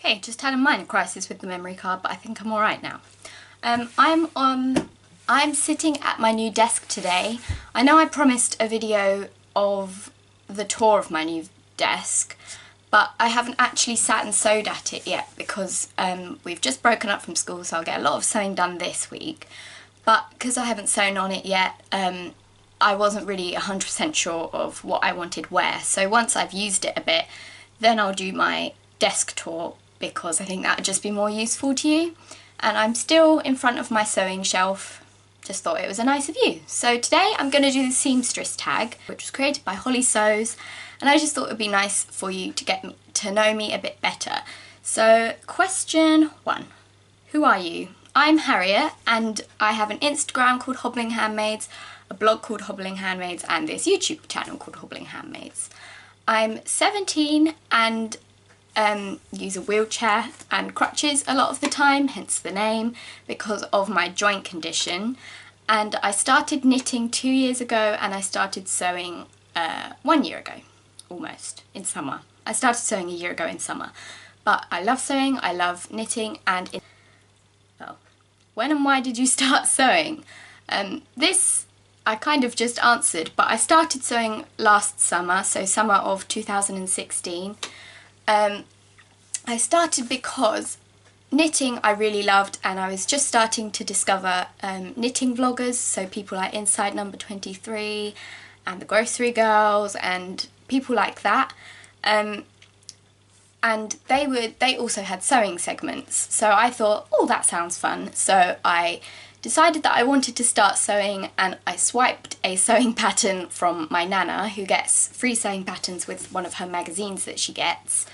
Okay, just had a minor crisis with the memory card, but I think I'm alright now. I'm sitting at my new desk today. I know I promised a video of the tour of my new desk, but I haven't actually sat and sewed at it yet because we've just broken up from school, so I'll get a lot of sewing done this week. But because I haven't sewn on it yet, I wasn't really 100% sure of what I wanted where. So once I've used it a bit, then I'll do my desk tour, because I think that would just be more useful to you. And I'm still in front of my sewing shelf, just thought it was a nicer view. So today I'm going to do the Seamstress Tag, which was created by Holly Sews, and I just thought it would be nice for you to get to know me a bit better. So question 1, who are you? I'm Harriet, and I have an Instagram called Hobbling Handmaids, a blog called Hobbling Handmaids, and this YouTube channel called Hobbling Handmaids. I'm 17 and use a wheelchair and crutches a lot of the time, hence the name, because of my joint condition. And I started knitting 2 years ago, and I started sewing 1 year ago, almost, in summer. I started sewing a year ago in summer, but I love sewing, I love knitting, and well, when and why did you start sewing? This I kind of just answered, but I started sewing last summer, so summer of 2016. I started because knitting I really loved, and I was just starting to discover knitting vloggers, so people like Inside Number 23 and the Grocery Girls and people like that, and they also had sewing segments, so I thought, oh, that sounds fun. So I decided that I wanted to start sewing, and I swiped a sewing pattern from my nana, who gets free sewing patterns with one of her magazines that she gets.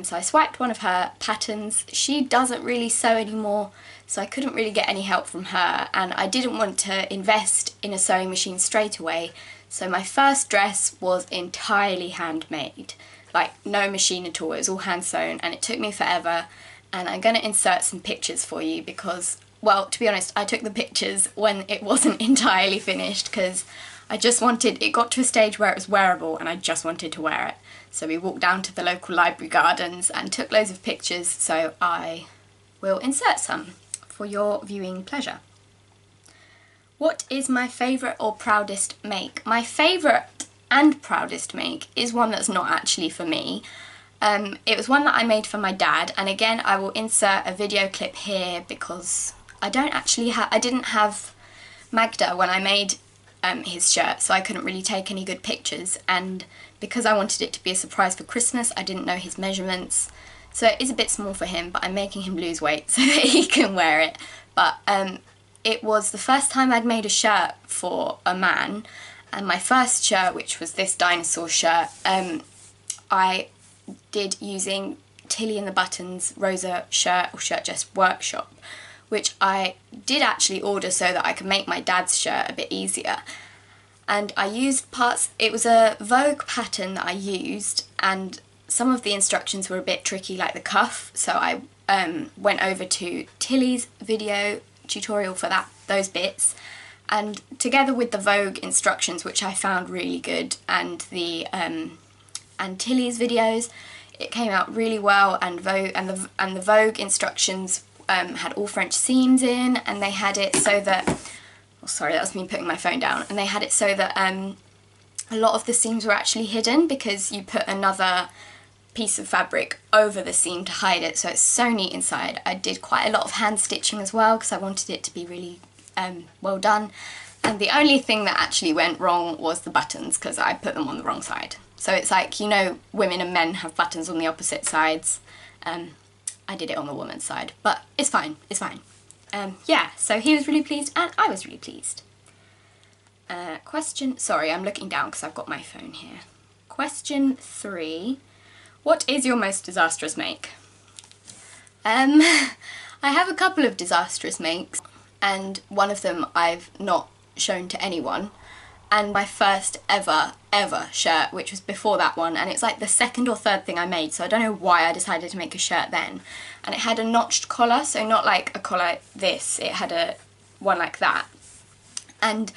So I swiped one of her patterns. She doesn't really sew anymore, so I couldn't really get any help from her, and I didn't want to invest in a sewing machine straight away. So my first dress was entirely handmade, like no machine at all. It was all hand sewn, and it took me forever. And I'm going to insert some pictures for you because, well, to be honest, I took the pictures when it wasn't entirely finished, because I just wanted, it got to a stage where it was wearable and I just wanted to wear it. So we walked down to the local library gardens and took loads of pictures, so I will insert some for your viewing pleasure. What is my favourite or proudest make? My favourite and proudest make is one that's not actually for me. It was one that I made for my dad, and again I will insert a video clip here because I didn't have Magda when I made his shirt, so I couldn't really take any good pictures, and because I wanted it to be a surprise for Christmas, I didn't know his measurements, so it is a bit small for him, but I'm making him lose weight so that he can wear it. But it was the first time I'd made a shirt for a man, and my first shirt, which was this dinosaur shirt, I did using Tilly and the Buttons Rosa shirt or shirt just workshop, which I did actually order so that I could make my dad's shirt a bit easier. And I used parts, it was a Vogue pattern that I used, and some of the instructions were a bit tricky, like the cuff, so I went over to Tilly's video tutorial for those bits, and together with the Vogue instructions, which I found really good, and Tilly's videos, it came out really well. And the Vogue instructions had all French seams in, and they had it so that, oh sorry, that was me putting my phone down, and they had it so that a lot of the seams were actually hidden because you put another piece of fabric over the seam to hide it, so it's so neat inside. I did quite a lot of hand stitching as well because I wanted it to be really well done, and the only thing that actually went wrong was the buttons, because I put them on the wrong side. So it's like, you know, women and men have buttons on the opposite sides. I did it on the woman's side, but it's fine, it's fine. Yeah, so he was really pleased and I was really pleased. Sorry, I'm looking down because I've got my phone here. Question 3, what is your most disastrous make? I have a couple of disastrous makes, and one of them I've not shown to anyone, and my first ever shirt, which was before that one, and it's like the second or third thing I made, so I don't know why I decided to make a shirt then. And it had a notched collar, so not like a collar like this, it had one like that. And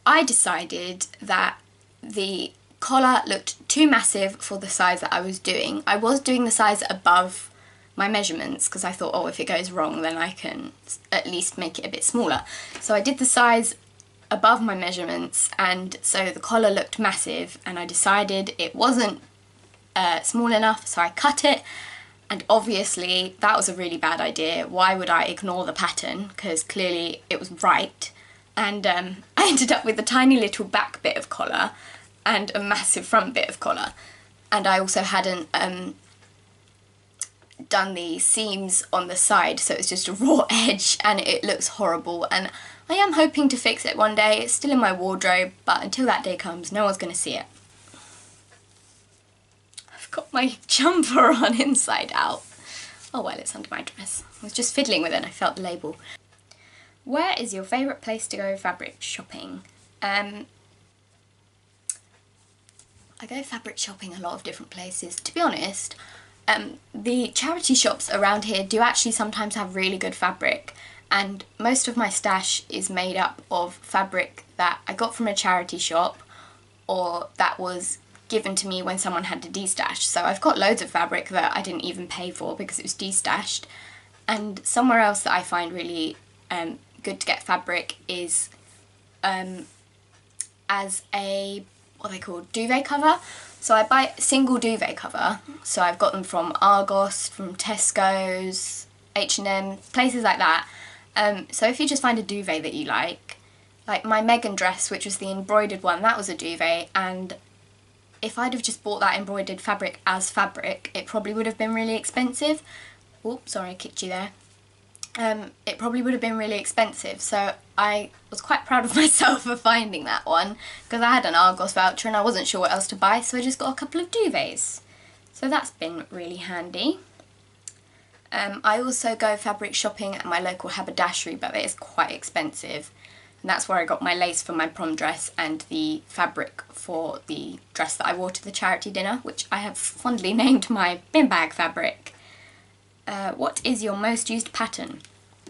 I decided that the collar looked too massive for the size that I was doing. I was doing the size above my measurements because I thought, oh, if it goes wrong then I can at least make it a bit smaller. So I did the size above my measurements, and so the collar looked massive, and I decided it wasn't small enough, so I cut it. And obviously that was a really bad idea. Why would I ignore the pattern? Because clearly it was right. And I ended up with a tiny little back bit of collar and a massive front bit of collar. And I also hadn't done the seams on the side, so it's just a raw edge and it looks horrible. And I am hoping to fix it one day. It's still in my wardrobe, but until that day comes, no one's going to see it. Got my jumper on inside out. Oh well, it's under my dress. I was just fiddling with it and I felt the label. Where is your favourite place to go fabric shopping? I go fabric shopping a lot of different places. To be honest, the charity shops around here do actually sometimes have really good fabric, and most of my stash is made up of fabric that I got from a charity shop or that was given to me when someone had to destash. So I've got loads of fabric that I didn't even pay for because it was destashed. And somewhere else that I find really good to get fabric is as a, what they call, duvet cover. So I buy a single duvet cover. So I've got them from Argos, from Tesco's, H&M, places like that. So if you just find a duvet that you like my Megan dress, which was the embroidered one, that was a duvet, and if I'd have just bought that embroidered fabric as fabric, it probably would have been really expensive. Oops, sorry, I kicked you there. It probably would have been really expensive, so I was quite proud of myself for finding that one, because I had an Argos voucher and I wasn't sure what else to buy, so I just got a couple of duvets. So that's been really handy. I also go fabric shopping at my local haberdashery, but it is quite expensive. And that's where I got my lace for my prom dress and the fabric for the dress that I wore to the charity dinner, which I have fondly named my bin bag fabric. What is your most used pattern?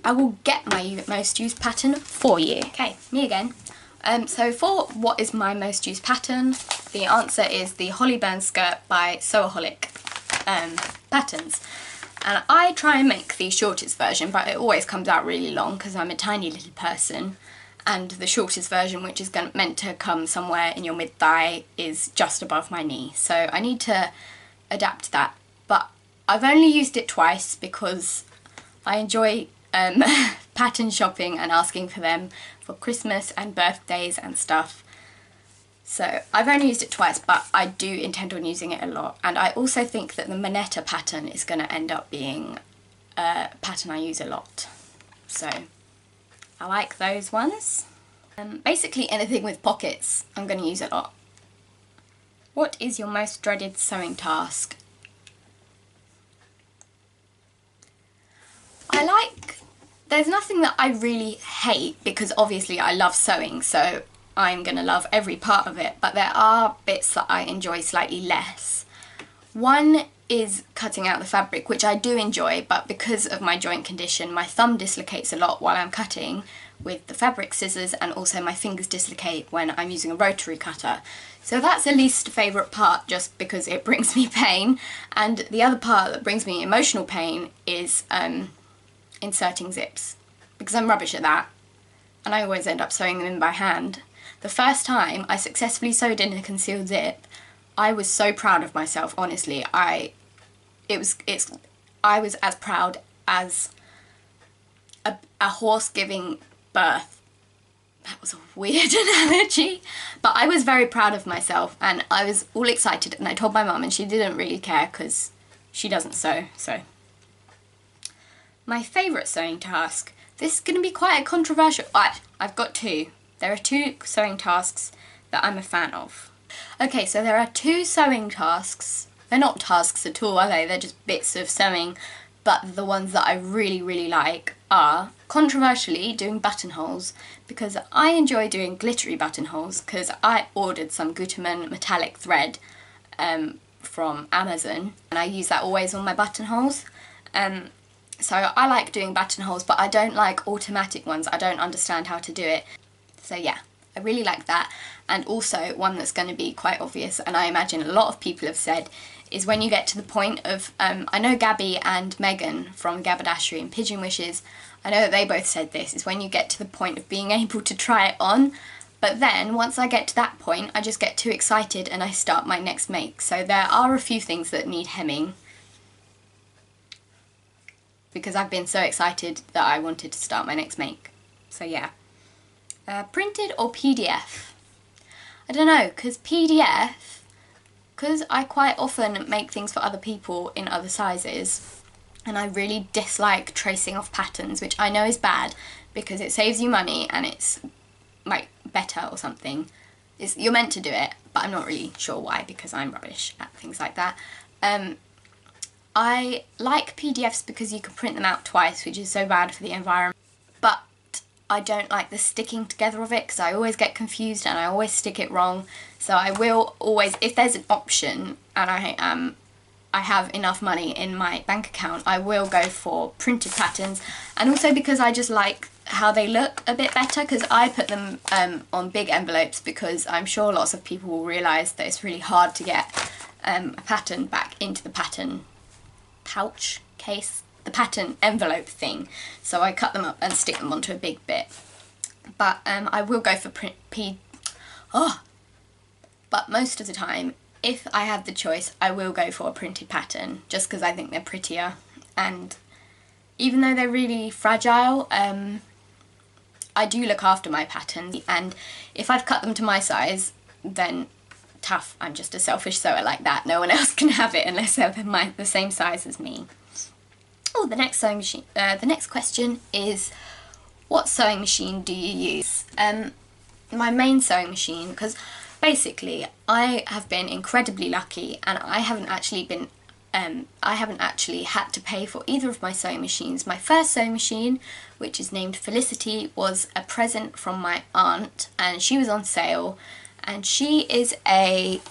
I will get my most used pattern for you. Okay, me again. So for what is my most used pattern, the answer is the Hollyburn skirt by Sewaholic patterns. And I try and make the shortest version, but it always comes out really long because I'm a tiny little person. And the shortest version, which is meant to come somewhere in your mid-thigh, is just above my knee. So I need to adapt that. But I've only used it twice because I enjoy pattern shopping and asking for them for Christmas and birthdays and stuff. So I've only used it twice, but I do intend on using it a lot. And I also think that the Moneta pattern is going to end up being a pattern I use a lot. So I like those ones. Basically anything with pockets I'm going to use a lot. What is your most dreaded sewing task? There's nothing that I really hate, because obviously I love sewing, so I'm going to love every part of it, but there are bits that I enjoy slightly less. One is cutting out the fabric, which I do enjoy, but because of my joint condition, my thumb dislocates a lot while I'm cutting with the fabric scissors, and also my fingers dislocate when I'm using a rotary cutter. So that's the least favourite part, just because it brings me pain. And the other part that brings me emotional pain is inserting zips, because I'm rubbish at that, and I always end up sewing them in by hand. The first time I successfully sewed in a concealed zip, I was so proud of myself, honestly. I was as proud as a horse giving birth. That was a weird analogy, but I was very proud of myself and I was all excited, and I told my mum and she didn't really care because she doesn't sew, so. My favourite sewing task. This is going to be quite a controversial. I've got two. There are two sewing tasks that I'm a fan of. Okay, so there are two sewing tasks. They're not tasks at all, are they? They're just bits of sewing. But the ones that I really, really like are, controversially, doing buttonholes, because I enjoy doing glittery buttonholes, because I ordered some Gutermann metallic thread from Amazon, and I use that always on my buttonholes. So I like doing buttonholes, but I don't like automatic ones. I don't understand how to do it. So yeah, I really like that. And also one that's going to be quite obvious, and I imagine a lot of people have said, is when you get to the point of, I know Gabby and Megan from Gabardashery and Pigeon Wishes, I know that they both said this, is when you get to the point of being able to try it on. But then once I get to that point, I just get too excited and I start my next make. So there are a few things that need hemming, because I've been so excited that I wanted to start my next make. So yeah. Printed or PDF? I don't know, because PDF, because I quite often make things for other people in other sizes, and I really dislike tracing off patterns, which I know is bad because it saves you money and it's like better or something. You're meant to do it, but I'm not really sure why, because I'm rubbish at things like that. I like PDFs because you can print them out twice, which is so bad for the environment, but I don't like the sticking together of it because I always get confused and I always stick it wrong. So I will always, if there's an option and I have enough money in my bank account, I will go for printed patterns. And also because I just like how they look a bit better, because I put them on big envelopes, because I'm sure lots of people will realise that it's really hard to get a pattern back into the pattern pouch case, the pattern envelope thing. So I cut them up and stick them onto a big bit. But I will go for but most of the time, if I have the choice, I will go for a printed pattern, just because I think they're prettier. And even though they're really fragile, I do look after my patterns, and if I've cut them to my size, then tough, I'm just a selfish sewer like that. No one else can have it unless they're the same size as me. Oh, the next sewing machine. The next question is, what sewing machine do you use? My main sewing machine, because basically I have been incredibly lucky and I haven't actually had to pay for either of my sewing machines. My first sewing machine, which is named Felicity, was a present from my aunt, and she was on sale, and she is I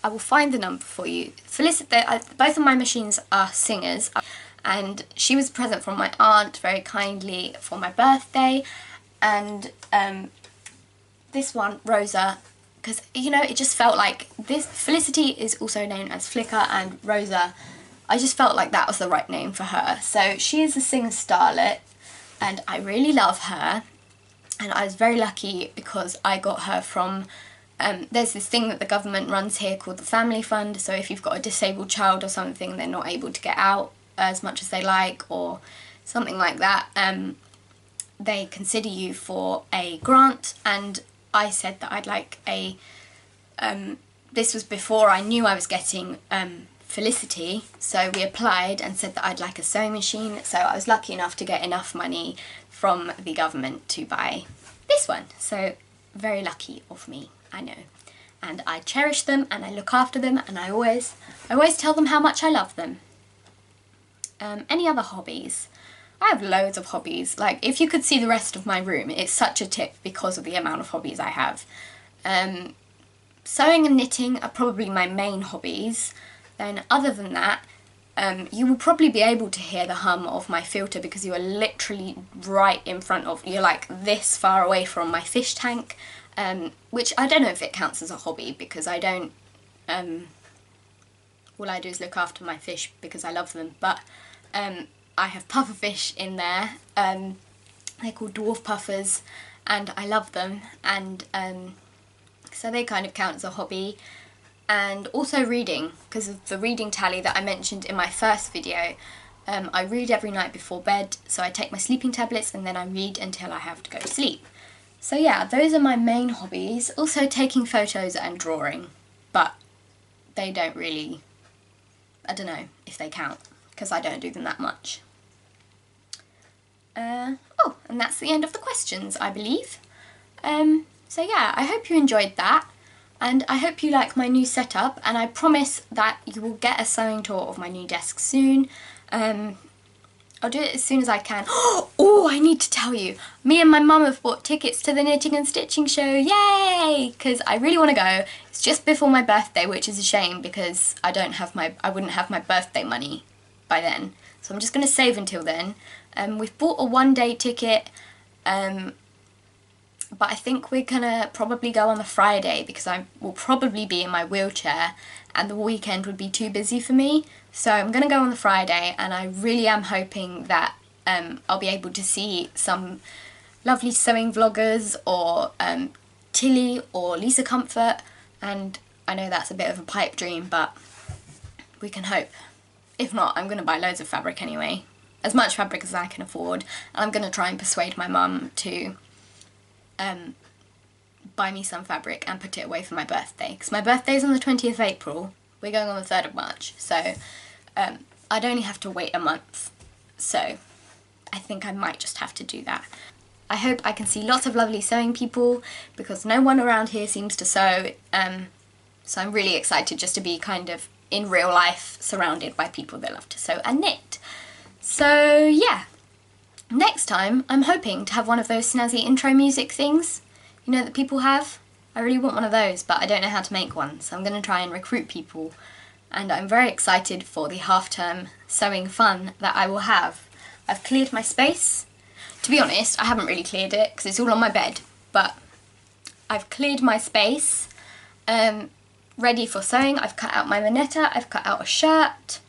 will find the number for you. Felicity, both of my machines are Singers, and she was a present from my aunt very kindly for my birthday. And this one, Rosa, because, you know, it just felt like this. Felicity is also known as Flicker, and Rosa, I just felt like that was the right name for her. So she is a Singer Starlet, and I really love her, and I was very lucky because I got her from, there's this thing that the government runs here called the Family Fund. So if you've got a disabled child or something, they're not able to get out as much as they like, or something like that, they consider you for a grant. And I said that I'd like a, this was before I knew I was getting Felicity, so we applied and said that I'd like a sewing machine. So I was lucky enough to get enough money from the government to buy this one. So very lucky of me, I know. And I cherish them and I look after them, and I always tell them how much I love them. Any other hobbies? I have loads of hobbies. Like, if you could see the rest of my room, it's such a tip because of the amount of hobbies I have. Sewing and knitting are probably my main hobbies. Then other than that, you will probably be able to hear the hum of my filter because you are literally right in front of, you're like this far away from my fish tank, which I don't know if it counts as a hobby because I don't, all I do is look after my fish because I love them, but I have pufferfish in there. They're called dwarf puffers and I love them, and so they kind of count as a hobby. And also reading, because of the reading tally that I mentioned in my first video. I read every night before bed, so I take my sleeping tablets and then I read until I have to go to sleep. So yeah, those are my main hobbies. Also taking photos and drawing, but they don't really, I don't know if they count because I don't do them that much. Oh, and that's the end of the questions, I believe. So yeah, I hope you enjoyed that. And I hope you like my new setup, and I promise that you will get a sewing tour of my new desk soon. I'll do it as soon as I can. Oh, I need to tell you, me and my mum have bought tickets to the Knitting and Stitching show, yay! Because I really want to go. It's just before my birthday, which is a shame because I wouldn't have my birthday money by then. So I'm just going to save until then. We've bought a 1-day ticket, but I think we're going to probably go on the Friday because I will probably be in my wheelchair and the weekend would be too busy for me. So I'm going to go on the Friday, and I really am hoping that I'll be able to see some lovely sewing vloggers, or Tilly or Lisa Comfort, and I know that's a bit of a pipe dream, but we can hope. If not, I'm going to buy loads of fabric anyway, as much fabric as I can afford, and I'm going to try and persuade my mum to buy me some fabric and put it away for my birthday, because my birthday's on the 20th of April, we're going on the 3rd of March, so I'd only have to wait a month, so I think I might just have to do that. I hope I can see lots of lovely sewing people, because no one around here seems to sew, so I'm really excited just to be kind of in real life surrounded by people that love to sew and knit. So yeah, next time I'm hoping to have one of those snazzy intro music things, you know, that people have. I really want one of those, but I don't know how to make one, so I'm going to try and recruit people, and I'm very excited for the half-term sewing fun that I will have. I've cleared my space. To be honest, I haven't really cleared it because it's all on my bed, but I've cleared my space, ready for sewing. I've cut out my manetta, I've cut out a shirt,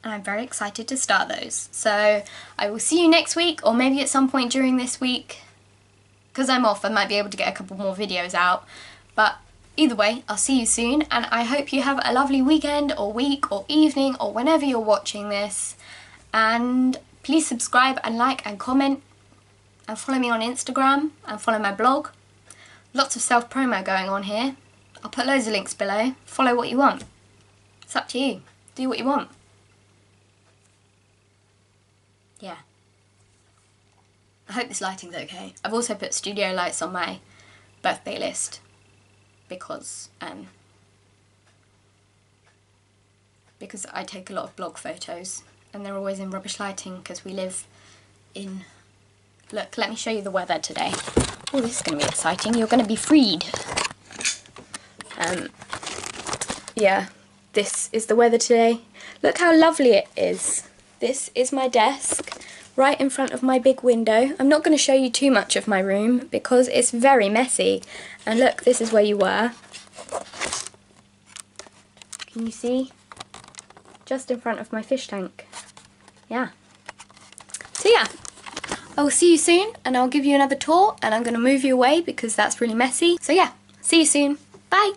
and I'm very excited to start those. So I will see you next week, or maybe at some point during this week. Because I'm off, I might be able to get a couple more videos out. But either way, I'll see you soon, and I hope you have a lovely weekend, or week, or evening, or whenever you're watching this. And please subscribe and like and comment, and follow me on Instagram, and follow my blog. Lots of self-promo going on here. I'll put loads of links below. Follow what you want. It's up to you. Do what you want. Yeah. I hope this lighting's okay. I've also put studio lights on my birthday list because I take a lot of blog photos, and they're always in rubbish lighting because we live in... Look, let me show you the weather today. Oh, this is going to be exciting. You're going to be freed. Yeah, this is the weather today. Look how lovely it is. This is my desk right in front of my big window. I'm not going to show you too much of my room because it's very messy. And look, this is where you were. Can you see? Just in front of my fish tank. Yeah. So yeah, I will see you soon, and I'll give you another tour, and I'm going to move you away because that's really messy. So yeah, see you soon. Bye!